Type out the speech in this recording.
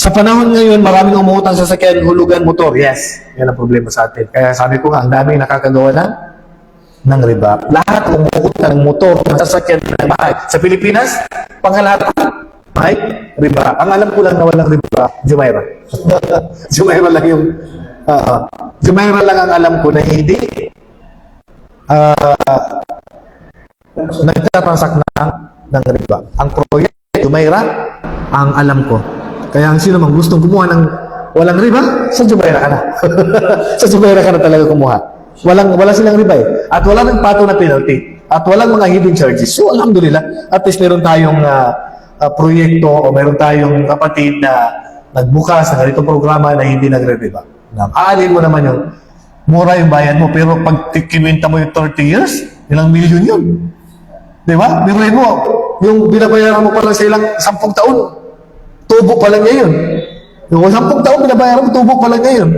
Sa panahon ngayon, maraming umuutang sa sakyan, hulugan motor. Yes, yan ang problema sa atin. Kaya sabi ko nga, ang daming nakakagawa ng riba. Lahat umuutang ng motor, ng sasakyan, ng bahay. Sa Pilipinas, pangalahat, may riba. Ang alam ko lang na walang riba, Jumeirah. Jumeirah lang yung, Jumeirah lang ang alam ko na hindi nagtatransact ng riba. Ang proyekto, Jumeirah, ang alam ko. Kaya ang sino mang gustong kumuha ng walang riba, sa Jumeirah ka na. Sa Jumeirah ka na talaga kumuha. Wala silang riba eh. At wala ng patong na penalty. At walang mga hidden charges. So, alhamdulillah, at least meron tayong proyekto o meron tayong kapatid na nagbukas ng ganitong programa na hindi nagre-riba. Aalin mo naman yung mura yung bayan mo, pero pag kinuwenta mo yung 30 years, ilang milyon yun. Di ba? Biruin mo, yung binabayaran mo pa lang sa ilang 10 taon, tubo pa lang ngayon. Yung 10 taon binabayaran mo, tubo pa lang ngayon.